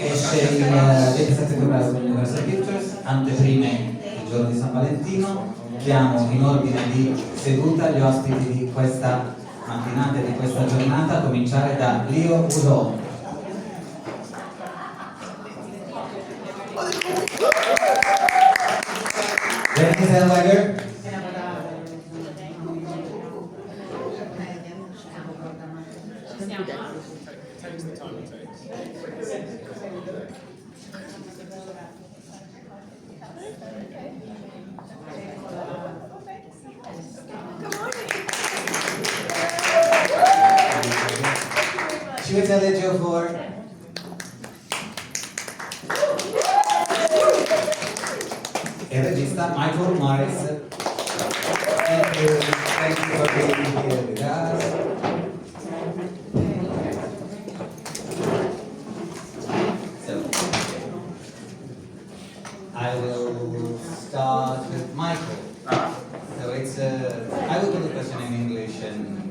Esce il 27 febbraio con Universal Pictures, anteprime il giorno di San Valentino. Chiamo in ordine di seduta gli ospiti di questa mattinata e di questa giornata, a cominciare da Woodall. Renée Zellweger. Chiwetel Ejiofor. E regista Michael Morris. Thank you for being here with us. So, I will start with Michael. So it's I will do the question in English and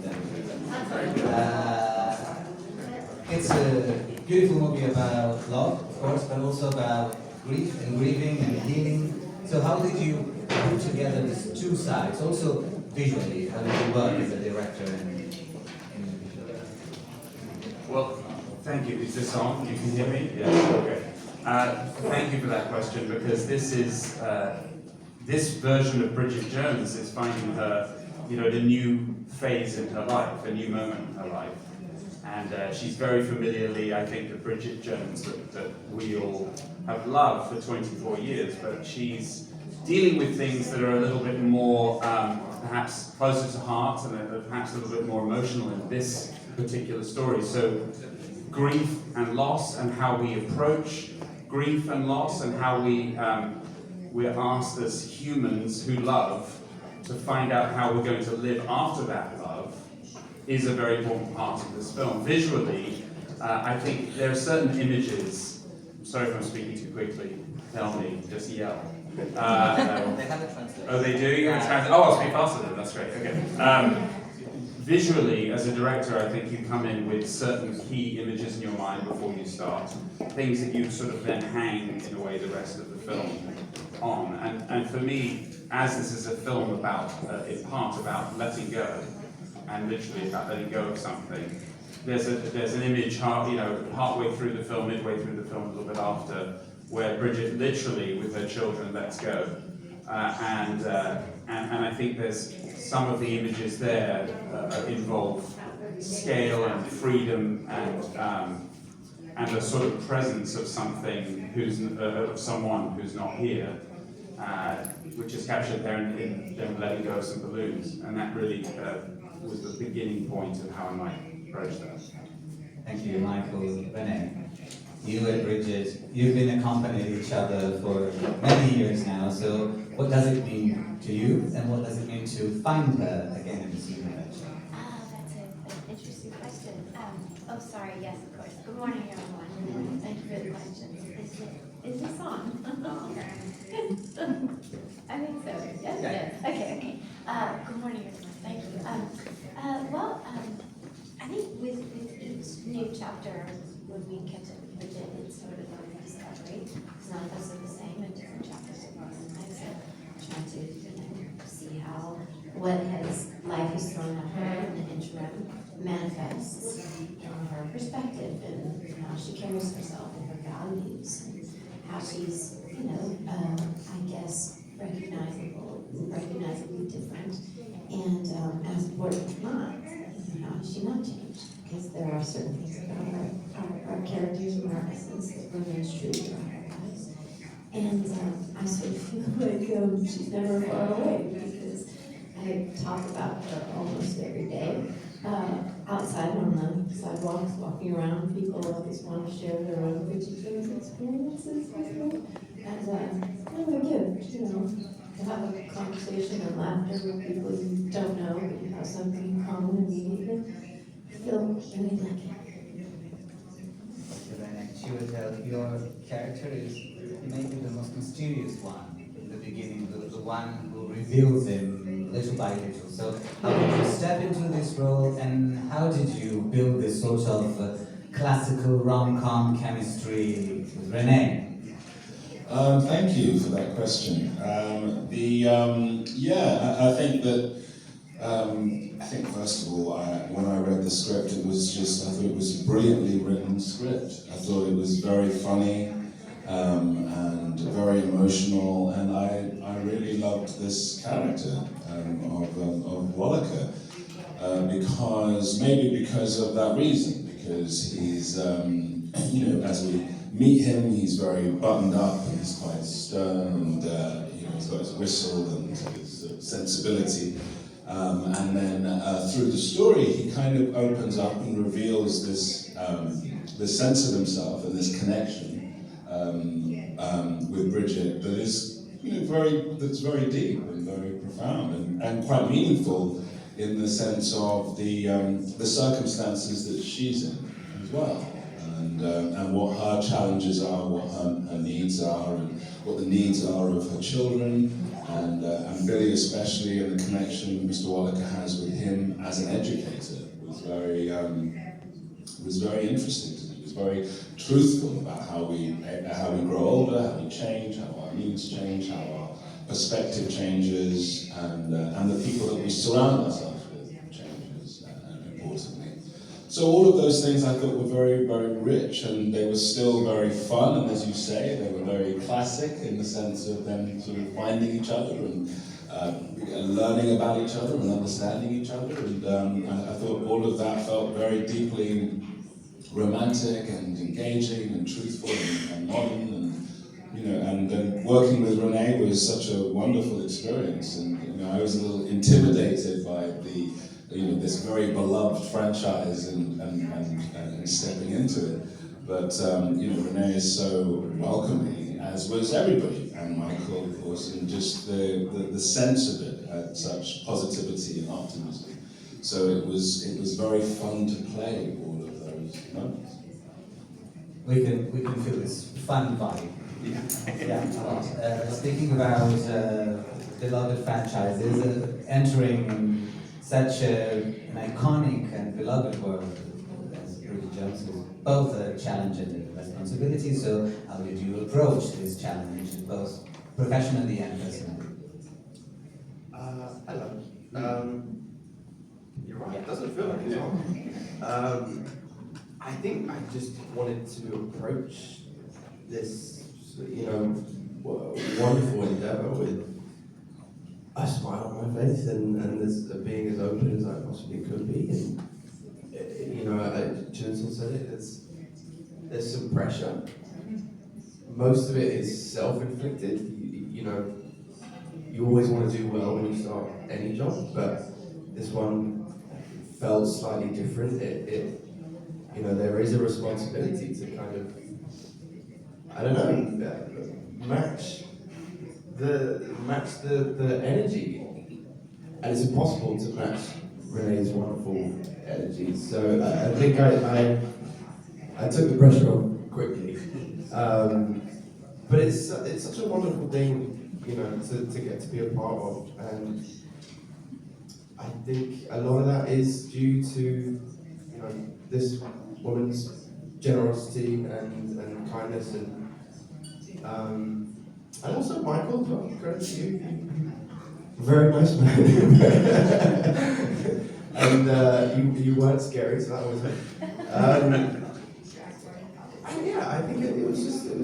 it's a beautiful movie about love, of course, but also about grief and grieving and healing. So how did you put together these two sides? Also visually, how did you work as a director in visual? Well, thank you. Is this on? You can hear me? Yeah. Okay. Thank you for that question, because this is this version of Bridget Jones is finding her, at a new phase in her life, a new moment in her life. And she's very familiarly, I think, the Bridget Jones that we all have loved for 24 years, but she's dealing with things that are a little bit more, perhaps closer to heart and perhaps a little bit more emotional in this particular story. So grief and loss and how we approach grief and loss and how we're asked as humans who love to find out how we're going to live after that love is a very important part of this film. Visually, I think there are certain images. I'm sorry if I'm speaking too quickly. Tell me, just yell. They have a translation. Oh, they do? I'll speak faster then, that's great. Okay. Visually, as a director, I think you come in with certain key images in your mind before you start. Things that you sort of then hang, in a way, the rest of the film on. And for me, as this is a film about, in part about letting go, and literally about letting go of something, there's an image, halfway through the film, midway through the film, a little bit after, where Bridget literally, with her children, lets go. And I think there's some of the images there involve scale and freedom and a sort of presence of something of someone who's not here, which is captured there in them letting go of some balloons, and that really was the beginning point of how I might approach that. Thank you, Michael. Renée, you and Bridget, you've been accompanying each other for many years now, so what does it mean to you, and what does it mean to find her again in this universe? That's an interesting question. Sorry, yes, of course. Good morning, everyone. Thank you for the questions. Is this on? I think so. Yes, yes. Okay. Good morning, everyone. Thank you. I think with each new chapter, when we catch up with Bridget, it's sort of a discovery. Because none of us are the same in different chapters of our lives. So trying to see how what life has thrown at her in the interim manifests in her perspective and how she carries herself and her values and how she's, I guess, recognizably different. And as important or not, how has she not changed? Because there are certain things about our characters and our essence that remains true throughout our lives. And I sort of feel like she's never far away, because I talk about her almost every day. Outside on the sidewalks, walking around, people always want to share their own Bridget Jones experiences with me. And really good, to have a conversation and laughter with people you don't know, but you have something in common immediately. I feel really lucky. Chiwetel, your character is maybe the most mysterious one in the beginning, the one who reveals him little by little. So how did you step into this role, and how did you build this sort of classical rom-com chemistry with Renée? Thank you for that question. I think that, I think first of all, when I read the script, I thought it was a brilliantly written script. I thought it was very funny and very emotional, and I really loved this character of Walliker, because of that reason, because he's, as we meet him, he's very buttoned up and he's quite stern, and he's got his whistle and his sensibility. And then through the story, he kind of opens up and reveals this sense of himself and this connection with Bridget that is that's very deep and very profound and quite meaningful in the sense of the circumstances that she's in as well. And what her challenges are, what her needs are, and what the needs are of her children, and Billy especially, and the connection Mr. Walliker has with him as an educator was very interesting to me. It was very truthful about how we grow older, how we change, how our needs change, how our perspective changes, and the people that we surround ourselves with changes, importantly. So all of those things I thought were very, very rich, and they were still very fun, and as you say, they were very classic in the sense of them sort of finding each other and learning about each other and understanding each other, and I thought all of that felt very deeply romantic and engaging and truthful and modern, and working with Renée was such a wonderful experience, and I was a little intimidated by this very beloved franchise and stepping into it. But Renée is so welcoming, as was everybody, and Michael, of course, and just the sense of it had such positivity and optimism. So it was very fun to play all of those moments. We can feel this fun vibe. Yeah, a lot. Speaking about beloved franchises, entering in such an iconic and beloved world as Bridget Jones is both a challenge and a responsibility. So how did you approach this challenge, both professionally and personally? Hello. You're right, it doesn't feel like it's on. I think I just wanted to approach this, wonderful endeavor with a smile on my face and this, being as open as I possibly could be. And Chiwetel said it. There's some pressure. Most of it is self-inflicted. You always want to do well when you start any job, but this one felt slightly different. There is a responsibility to kind of, match the energy, and it's impossible to match Renée's wonderful energy. So I think I took the pressure off quickly, but it's such a wonderful thing, to get to be a part of, and I think a lot of that is due to this woman's generosity and kindness, and also Michael, credit to you. Very nice man. And you weren't scary, so that was it. I think it was a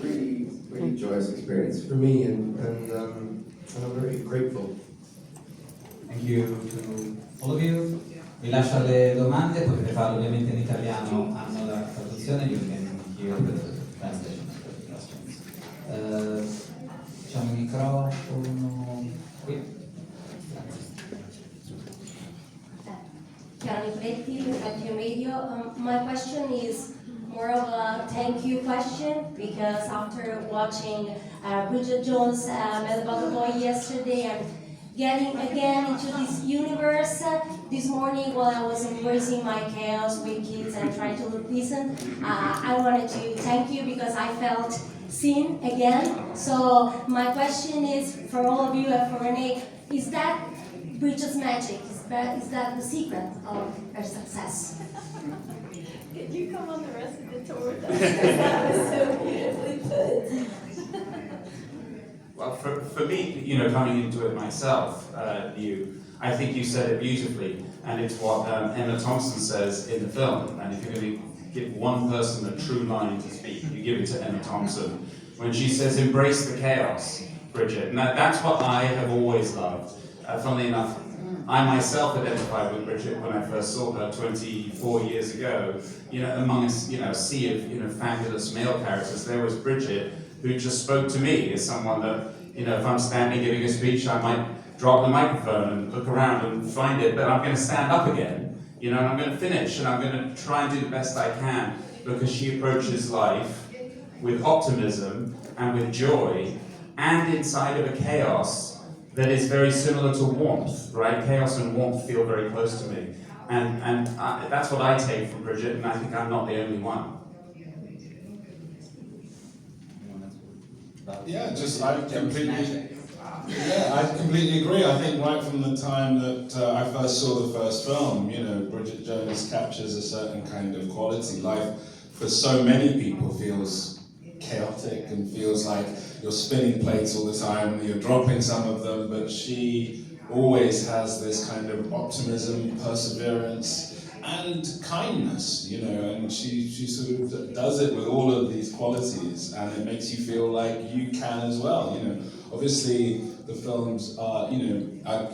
really, really joyous experience for me, and I'm very grateful. Thank you to all of you. Vi lascio alle domande, potete farlo ovviamente in italiano, hanno la traduzione, you can hear the translation of the questions. Diciamo il microfono qui. Chiara Nicoletti, Abbiamo Radio. My question is more of a thank you question, because after watching Bridget Jones' About the Boy yesterday and getting again into this universe, this morning while I was embracing my chaos with kids and trying to look decent, I wanted to thank you because I felt seen again. So my question is for all of you and for Renée, is that Bridget's magic? Is that the secret of her success? Could you come on the rest of the tour with us? 'Cause that was so beautifully put. Well, for me, you know, coming into it myself, I think you said it beautifully, and it's what Emma Thompson says in the film. And if you're going to give one person a true line to speak, you give it to Emma Thompson when she says, "Embrace the chaos, Bridget." And that's what I have always loved. Funnily enough, I myself identified with Bridget when I first saw her 24 years ago. You know, among a sea of fabulous male characters, there was Bridget, who just spoke to me as someone that, if I'm standing giving a speech, I might drop the microphone and look around and find it, but I'm going to stand up again, and I'm going to finish, and I'm going to try and do the best I can, because she approaches life with optimism and with joy, and inside of a chaos that is very similar to warmth, right? Chaos and warmth feel very close to me. And that's what I take from Bridget, and I think I'm not the only one. Yeah, I completely agree. I think right from the time that I first saw the first film, Bridget Jones captures a certain kind of quality. Life for so many people feels chaotic and feels like you're spinning plates all the time and you're dropping some of them, but she always has this kind of optimism, perseverance, and kindness, and she sort of does it with all of these qualities, and it makes you feel like you can as well. Obviously the films are, I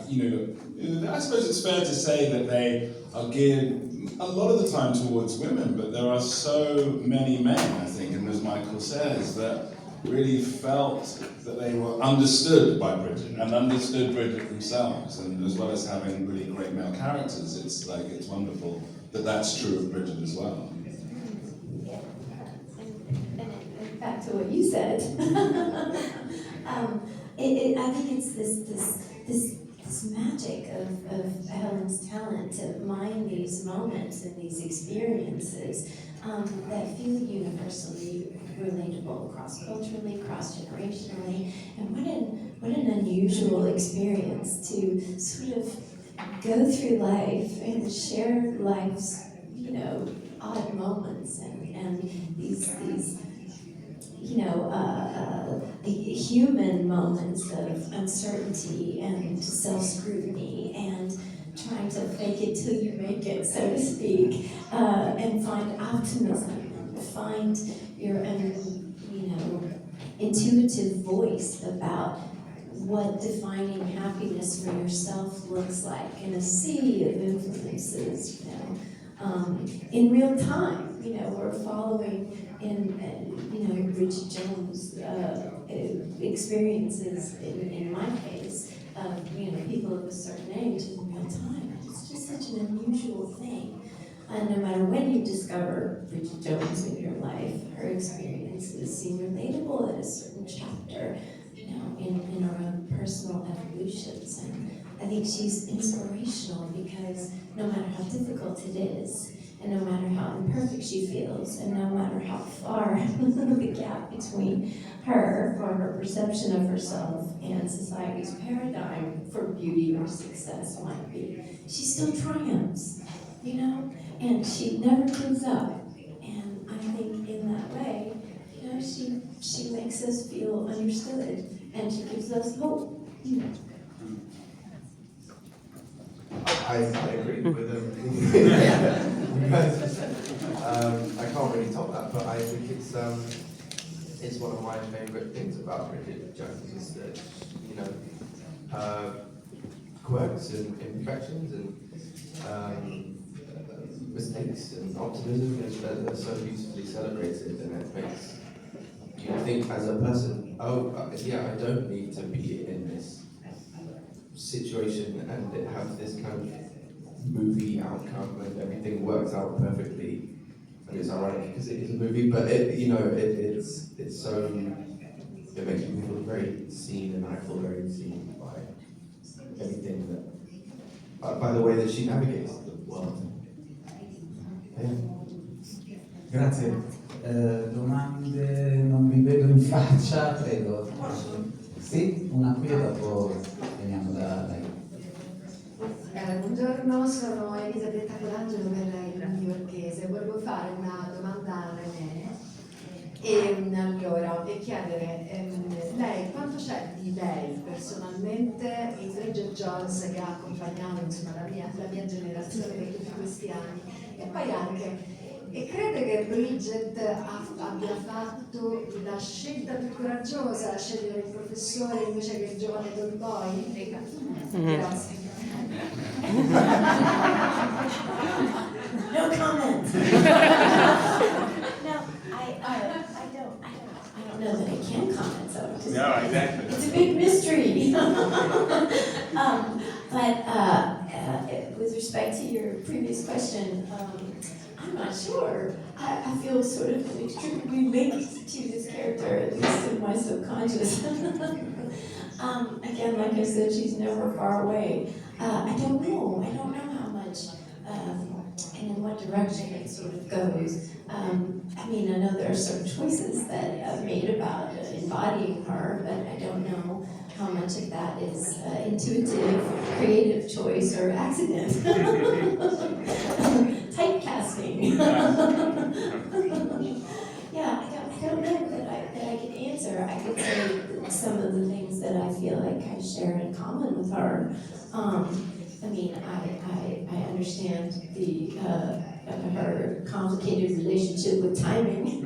suppose it's fair to say that they are geared a lot of the time towards women, but there are so many men, I think, and as Michael says, that really felt that they were understood by Bridget and understood Bridget themselves, and as well as having really great male characters, it's wonderful that that's true of Bridget as well. Yeah, and back to what you said, I think it's this magic of Helen's talent to mine these moments and these experiences that feel universally relatable, cross-culturally, cross-generationally, and what an unusual experience to sort of go through life and share life's, odd moments and these human moments of uncertainty and self-scrutiny and trying to fake it till you make it, so to speak, and find optimism, find your own, intuitive voice about what defining happiness for yourself looks like in a sea of influences, in real time. We're following in Bridget Jones' experiences in my case of people of a certain age in real time. It's just such an unusual thing. And no matter when you discover Bridget Jones in your life, her experiences seem relatable at a certain chapter, in our own personal evolutions. And I think she's inspirational because no matter how difficult it is, and no matter how imperfect she feels, and no matter how far the gap between her or her perception of herself and society's paradigm for beauty or success might be, she still triumphs, and she never gives up. And I think in that way, she makes us feel understood, and she gives us hope. I agree with them. I can't really top that, but I think it's one of my favourite things about Bridget Jones is that quirks and imperfections and mistakes and optimism are so beautifully celebrated, and it makes you think as a person, I don't need to be in this situation and have this kind of movie outcome and everything works out perfectly. And it's ironic because it is a movie, but it's so, it makes me feel very seen, and I feel very seen by everything that, by the way that she navigates the world. Yeah. Grazie. Domande non vi vedo in faccia, prego. Sì, una qui e dopo veniamo da lei. Buongiorno, sono Elisabetta Colangelo per il newyorkese. Volevo fare una domanda a Renée e chiedere, lei, quanto c'è di lei personalmente in Bridget Jones che ha accompagnato insomma, la mia generazione per tutti questi anni? E poi anche, e crede che Bridget abbia fatto la scelta più coraggiosa, scegliere il professore invece che il giovane Don Boy? Grazie. No comment. No, I don't know that I can comment though. 'Cause No, exactly. it's a big mystery. With respect to your previous question, I'm not sure. I feel sort of inextricably linked to this character, at least in my subconscious. Again, like I said, she's never far away. I don't know how much, and in what direction it sort of goes. I mean, I know there are some choices that I've made about embodying her, but I don't know how much of that is intuitive, creative choice, or accident. Typecasting. Yeah, I don't know that I can answer. I could say some of the things that I feel like I share in common with her. I mean, I understand her complicated relationship with timing.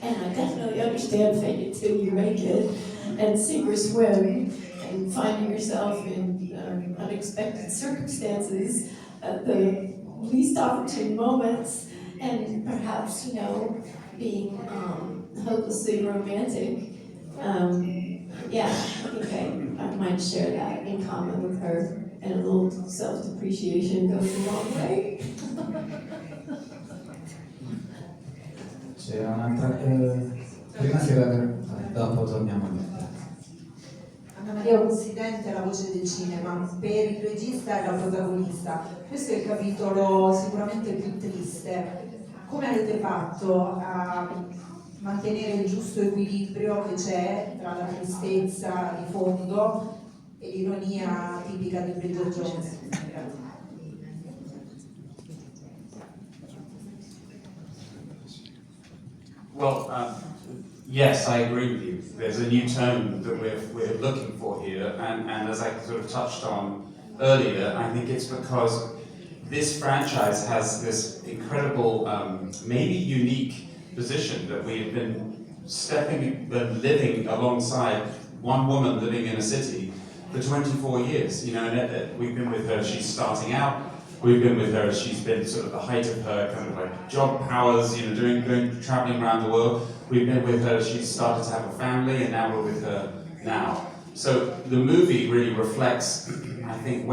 And I definitely understand fake it till you make it, and sink or swim, and finding yourself in unexpected circumstances at the least opportune moments, and perhaps, being hopelessly romantic. Yeah, I think I might share that in common with her, and a little self-depreciation goes a long way. C'era un'altra... prima si era... dopo torniamo a te. Anna Maria Considente è la voce del cinema, per il regista e la protagonista. Questo è il capitolo sicuramente più triste. Come avete fatto a mantenere il giusto equilibrio che c'è tra la tristezza di fondo e l'ironia tipica di Bridget Jones? Grazie. Well, yes, I agree with you. There's a new tone that we're looking for here, and as I sort of touched on earlier, I think it's because this franchise has this incredible, maybe unique position that we've been living alongside one woman living in a city for 24 years. And we've been with her as she's starting out. We've been with her as she's been sort of the height of her kind of like job powers, traveling around the world. We've been with her as she's started to have a family, and now we're with her now. So the movie really reflects, I think,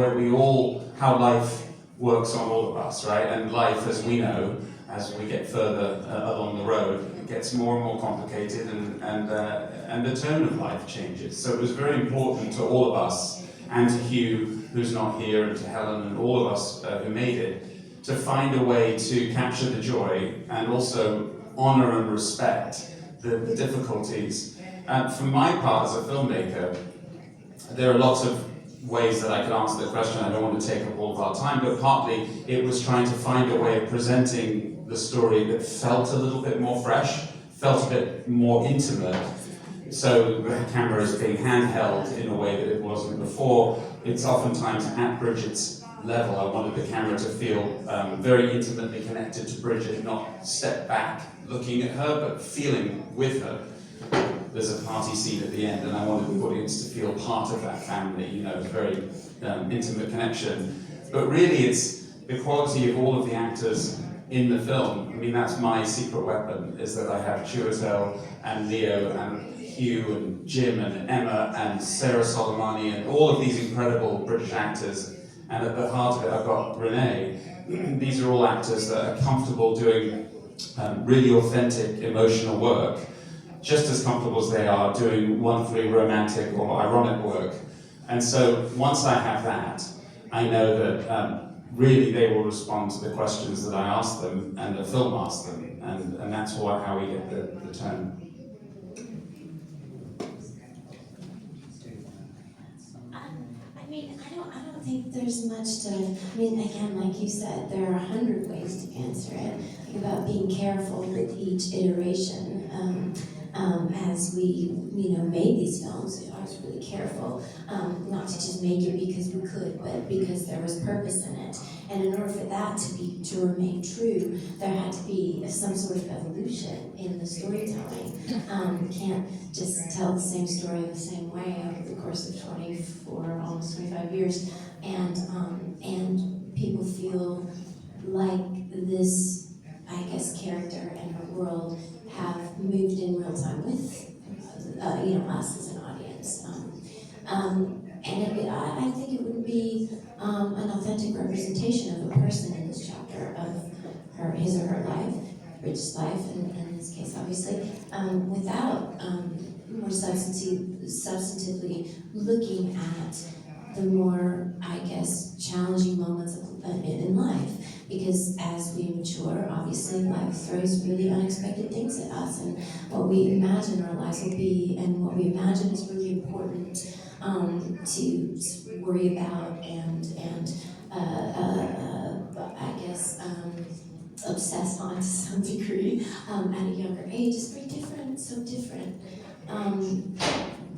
how life works on all of us, right? And life, as we know, as we get further along the road, it gets more and more complicated, and the tone of life changes. So it was very important to all of us, and to Hugh, who's not here, and to Helen, and all of us who made it, to find a way to capture the joy and also honor and respect the difficulties. For my part as a filmmaker, there are lots of ways that I could answer the question. I don't want to take up all of our time, but partly it was trying to find a way of presenting the story that felt a little bit more fresh, felt a bit more intimate. So the camera is being handheld in a way that it wasn't before. It's oftentimes at Bridget's level. I wanted the camera to feel very intimately connected to Bridget, not step back looking at her, but feeling with her. There's a party scene at the end, and I wanted the audience to feel part of that family, a very intimate connection. But really, it's the quality of all of the actors in the film. I mean, that's my secret weapon, is that I have Chiwetel and Leo and Hugh and Jim and Emma and Sarah Soleimani and all of these incredible British actors. And at the heart of it, I've got Renee. These are all actors that are comfortable doing really authentic, emotional work, just as comfortable as they are doing wonderfully romantic or ironic work. And so once I have that, I know that really they will respond to the questions that I ask them and the film asks them, and that's how we get the tone. I mean, don't think there's much to, I mean, again, like you said, there are 100 ways to answer it. Like about being careful with each iteration. As we, made these films, I was really careful not to just make it because we could, but because there was purpose in it. And in order for that to remain true, there had to be some sort of evolution in the storytelling. Can't just tell the same story the same way over the course of 24, almost 25 years, and people feel like this, I guess, character and her world have moved in real time with, us as an audience. I think it would be an authentic representation of a person in this chapter of his or her life, Bridget's life, and in this case, obviously, without more substantively looking at the more, I guess, challenging moments in life. Because as we mature, obviously life throws really unexpected things at us, and what we imagine our lives will be, and what we imagine is really important to worry about and I guess obsess on to some degree at a younger age is very different, so different.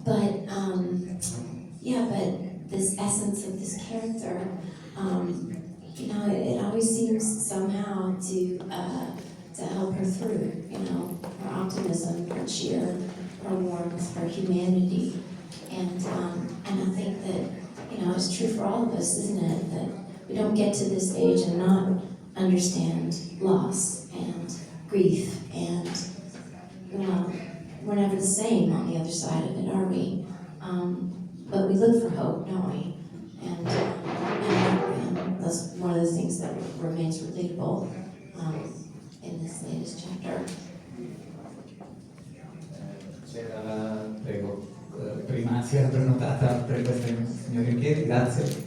But this essence of this character. It always seems somehow to help her through, her optimism, her cheer, her warmth, her humanity. And I think that, it's true for all of us, isn't it? That we don't get to this age and not understand loss and grief and, we're never the same on the other side of it, are we? But we look for hope, don't we? And that's one of the things that remains relatable in this latest chapter. Prego, prima si era prenotata per questa signora Inchieri, grazie.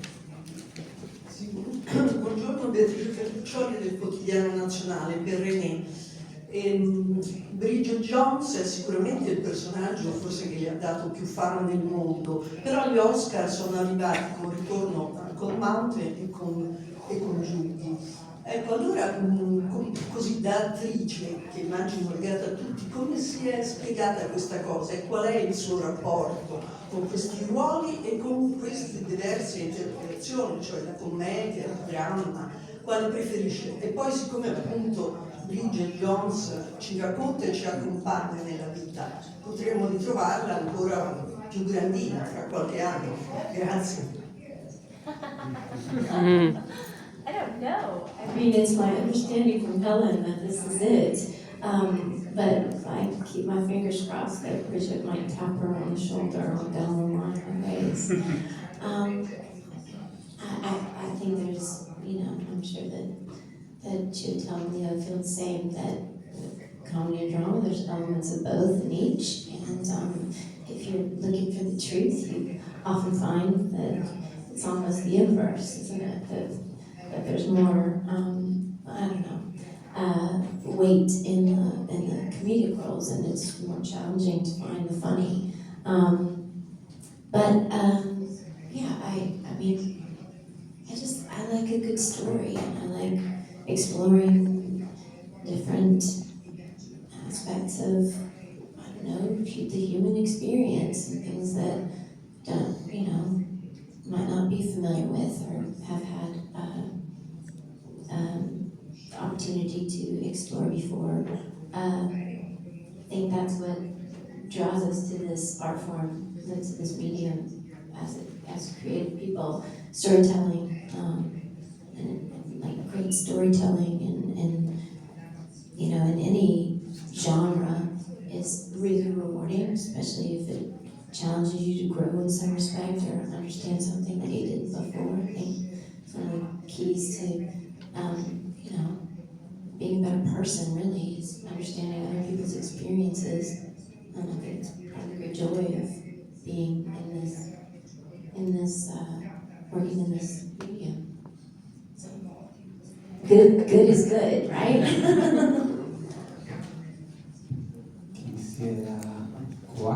Sì, buongiorno, Beatrice Ferruccioli del Quotidiano Nazionale per Renée. Bridget Jones è sicuramente il personaggio forse che gli ha dato più fama nel mondo, però gli Oscar sono arrivati con Ritorno con Mountain e con Judy. Ecco, allora così da attrice, che immagino legata a tutti, come si è spiegata questa cosa e qual è il suo rapporto con questi ruoli e con queste diverse interpretazioni, cioè la commedia, il dramma, quale preferisce? E poi siccome appunto Bridget Jones ci racconta e ci accompagna nella vita, potremmo ritrovarla ancora più grandina fra qualche anno. Grazie. I don't know. I mean, it's my understanding from Helen that this is it. But I keep my fingers crossed that Bridget might tap her on the shoulder down the line her ways. I think there's, I'm sure that Chiwetel Ejiofor the same, that comedy and drama, there's elements of both in each. And if you're looking for the truth, you often find that it's almost the inverse, isn't it? That there's more, weight in the comedic roles, and it's more challenging to find the funny. I like a good story, and I like exploring different aspects of, the human experience and things that might not be familiar with or have had the opportunity to explore before. I think that's what draws us to this art form, to this medium as creative people, storytelling, and like great storytelling and in any genre is really rewarding, especially if it challenges you to grow in some respect or understand something that you didn't before. I think it's one of the keys to, being a better person really is understanding other people's experiences. And I think it's part of the great joy of being working in this medium. So, good is good, right? Chi si era qua?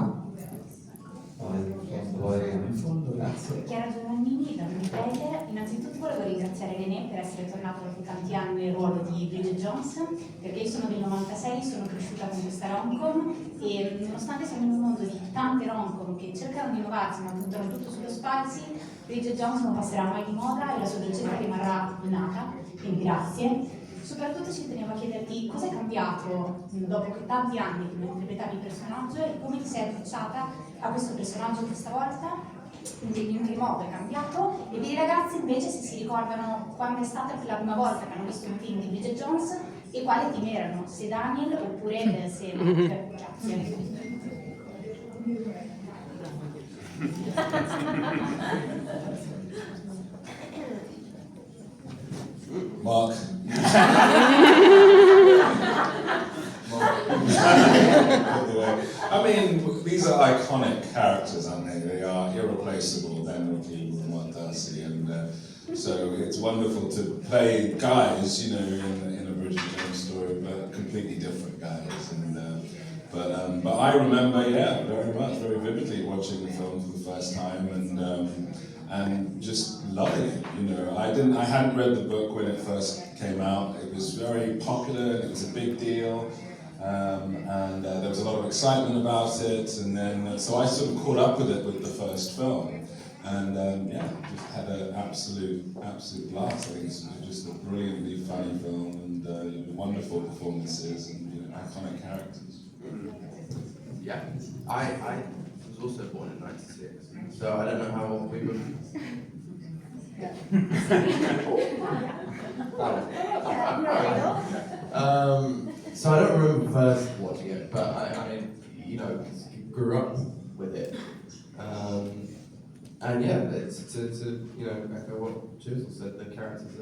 Poi in fondo, Grazie. Chiara Giovannini, da Woodall. Innanzitutto volevo ringraziare Renée per essere tornata dopo tanti anni nel ruolo di Bridget Jones, perché io sono del 96, sono cresciuta con questa rom-com e nonostante siamo in un mondo di tante rom-com che cercano di innovarsi ma puntano tutto sullo spazio, Bridget Jones non passerà mai di moda e la sua dolcezza rimarrà innata, quindi grazie. Soprattutto ci tenevo a chiederti cosa è cambiato dopo tanti anni che interpretavi il personaggio e come ti sei approcciata a questo personaggio questa volta, in che modo è cambiato, e per i ragazzi invece se si ricordano quando è stata per la prima volta che hanno visto un film di Bridget Jones e quale team erano, se Daniel oppure se Mark. Grazie. Mark. I mean, these are iconic characters, aren't they? They are irreplaceable, Daniel Cleveland and Mark Darcy, and so it's wonderful to play guys, you know, in a Bridget Jones story, but completely different guys. And but I remember, yeah, very vividly watching the film for the first time, and just loving it. You know, I hadn't read the book when it first came out. It was very popular, and it was a big deal. And there was a lot of excitement about it, and then so I sort of caught up with it with the first film, and yeah, just had an absolute blast. I think it's just a brilliantly funny film, and wonderful performances, and iconic characters. Yeah, I was also born in '96, so I don't know how old we were. So I don't remember first watching it, but I mean, you know, grew up with it, and yeah, it's to you know echo what Chiwetel said. The characters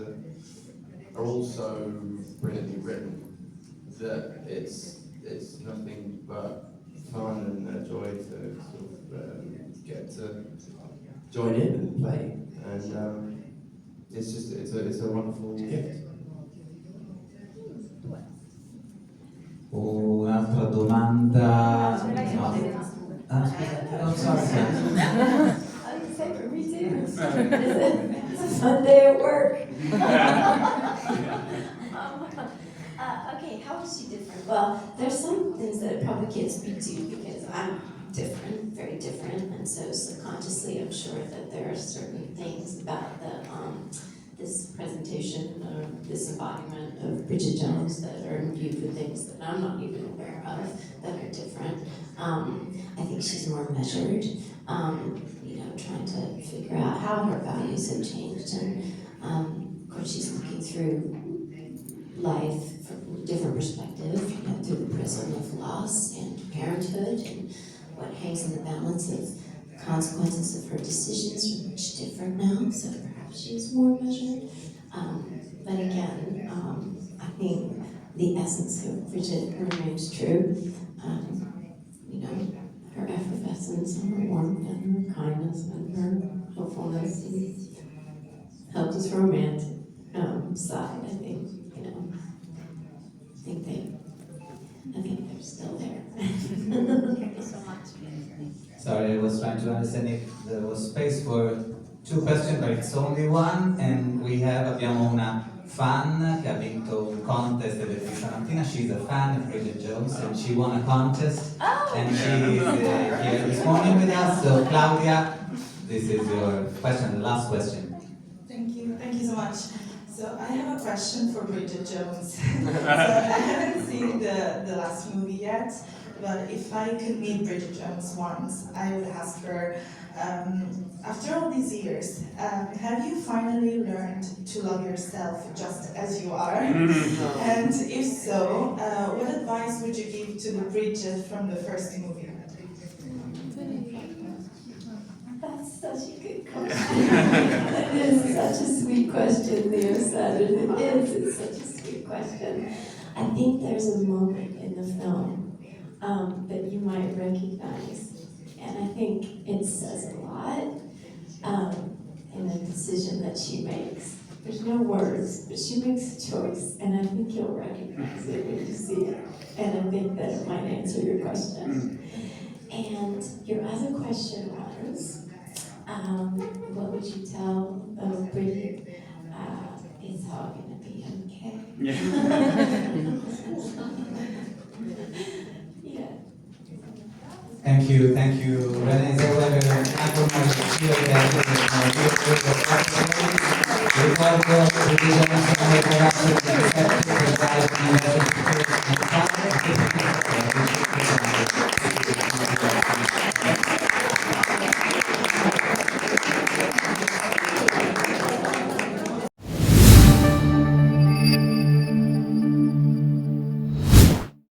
are all so brilliantly written that it's nothing but fun and a joy to sort of get to join in and play, and it's a wonderful gift. Un'altra domanda. Ah, non so se... I would say for me too. It's a fun day at work. Okay, how is she different? Well, there's some things that I probably can't speak to because I'm different, very different, and so subconsciously I'm sure that there are certain things about this presentation, this embodiment of Bridget Jones that are imbued with things that I'm not even aware of that are different. I think she's more measured, you know, trying to figure out how her values have changed, and of course she's looking through life from a different perspective, you know, through the prism of loss and parenthood and what hangs in the balance of the consequences of her decisions are much different now, so perhaps she's more measured. But again, I think the essence of Bridget remains true. You know, her effervescence and her warmth and her kindness and her hopefulness and helpless romantic side, I think, you know, I think they're still there. Thank you so much. Sorry, I was trying to understand if there was space for two questions, but it's only one, and we have, abbiamo una fan che ha vinto un contest del stamattina. She's a fan of Bridget Jones, and she won a contest, and she is here this morning with us. So Claudia, this is your question, the last question. Thank you so much. So I have a question for Bridget Jones. So I haven't seen the last movie yet, but if I could meet Bridget Jones once, I would ask her, after all these years, have you finally learned to love yourself just as you are? And if so, what advice would you give to the Bridget from the first movie? That's such a good question. That is such a sweet question, Leo said, and it's such a sweet question. I think there's a moment in the film that you might recognize, and I think it says a lot in the decision that she makes. There's no words, but she makes a choice, and I think you'll recognize it when you see it, and I think that it might answer your question. And your other question was, what would you tell Bridget? It's all gonna be okay. Yeah. Yeah. Thank you, Renée Zellweger, ricordo che